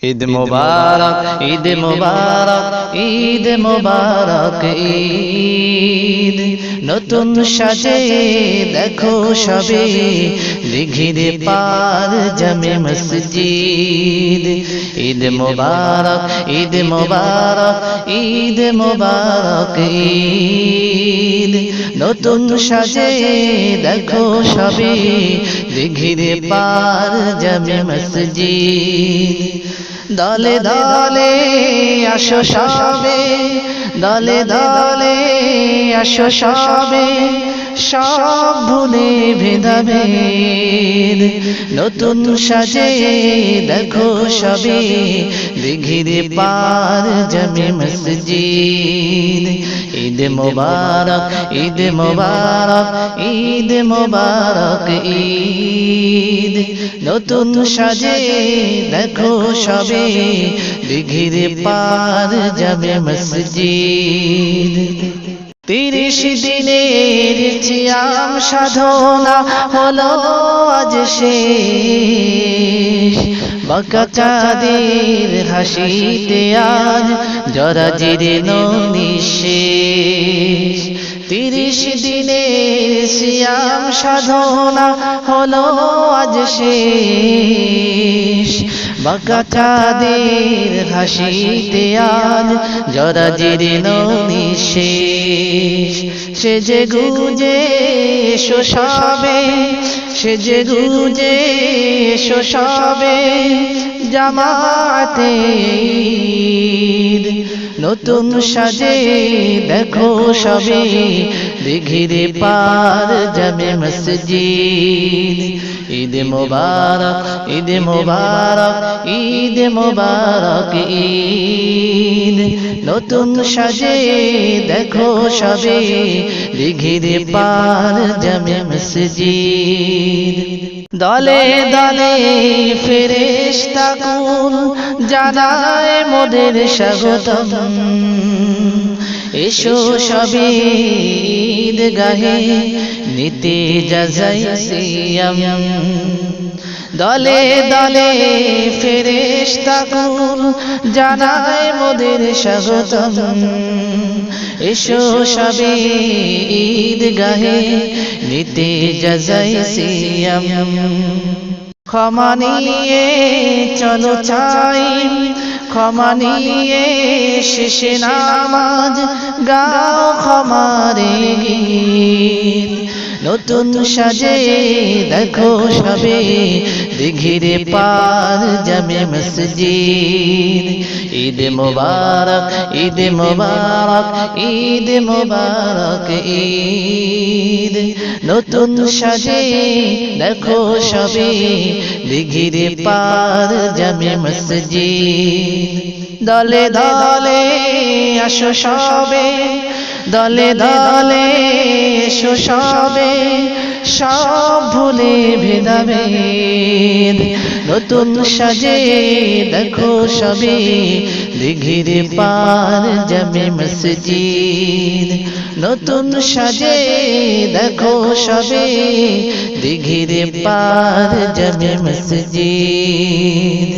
ঈদ মুবারক, ঈদ মুবারক, ঈদ মুবারক, ঈদ নতুন সাজে দেখো সবে দিঘির পার জামে মসজিদ। ঈদ মুবারক, ঈদ মুবারক, ঈদ মুবারক, ঈদ নতুন সাজে দেখো সবে দিঘির পার জামে মসজিদ। দলে দলে আসো সবে, দলে দলে আসো সবে, সব ভুলে ভেদাভেদ নতুন সাজে দেখো সবে দিঘির পার জামে মসজিদ। ঈদ মুবারক, ঈদ মুবারক, ঈদ মুবারক, ঈদ নতুন সাজে দেখো সবে দিঘির পার জামে মসজিদ। 30 দিনের সিয়াম সাধনা হলো আজ শেষ, বাঁকা চাঁদের হাসিতে আজ জরাজীর্ণ নিঃশেষ। 30 দিনের সিয়াম সাধনা হলো আজ শেষ, বাঁকা চাঁদের হাসিতে আজ জরাজীর্ণ নিঃশেষ। সেজে গুজে এসো সবে, সেজে গুজে এসো সবে জামাতে ঈদ নতুন সাজে দেখো সবে দিঘির পার জামে মসজিদ। ঈদ মুবারক, ঈদ মুবারক, ঈদ মুবারক, ঈদ নতুন সাজে দেখো সবে দিঘির পার জামে মসজিদ। দলে দলে ফেরেশতা কুল জানায় মোদের স্বাগতম, এসো সবে ঈদগাহে নিতে যাজাই সিয়াম। দলে দলে ফেরেশতা কুল জানায় মোদের স্বাগতম, এসো সবে ঈদগাহে নিতে যাজাই সিয়াম। ক্ষমা নিয়ে চলো চাই, ক্ষমা নিয়ে শেষে নামাজ গাও ক্ষমারে গীত নতুন সাজে দেখো সবে দিঘির পার জামে মসজিদ। ঈদ মুবারক, ঈদ মুবারক, ঈদ মুবারক, ঈদ নতুন সাজে দেখো সবে দিঘির পার জামে মসজিদ। দলে দলে আসো সবে, দলে দলে এসো সবে, সব ভুলে ভেদাভেদ নতুন সাজে দেখো সবে দিঘির পার জামে মসজিদ। নতুন সাজে দেখো সবে দিঘির পার জামে মসজিদ।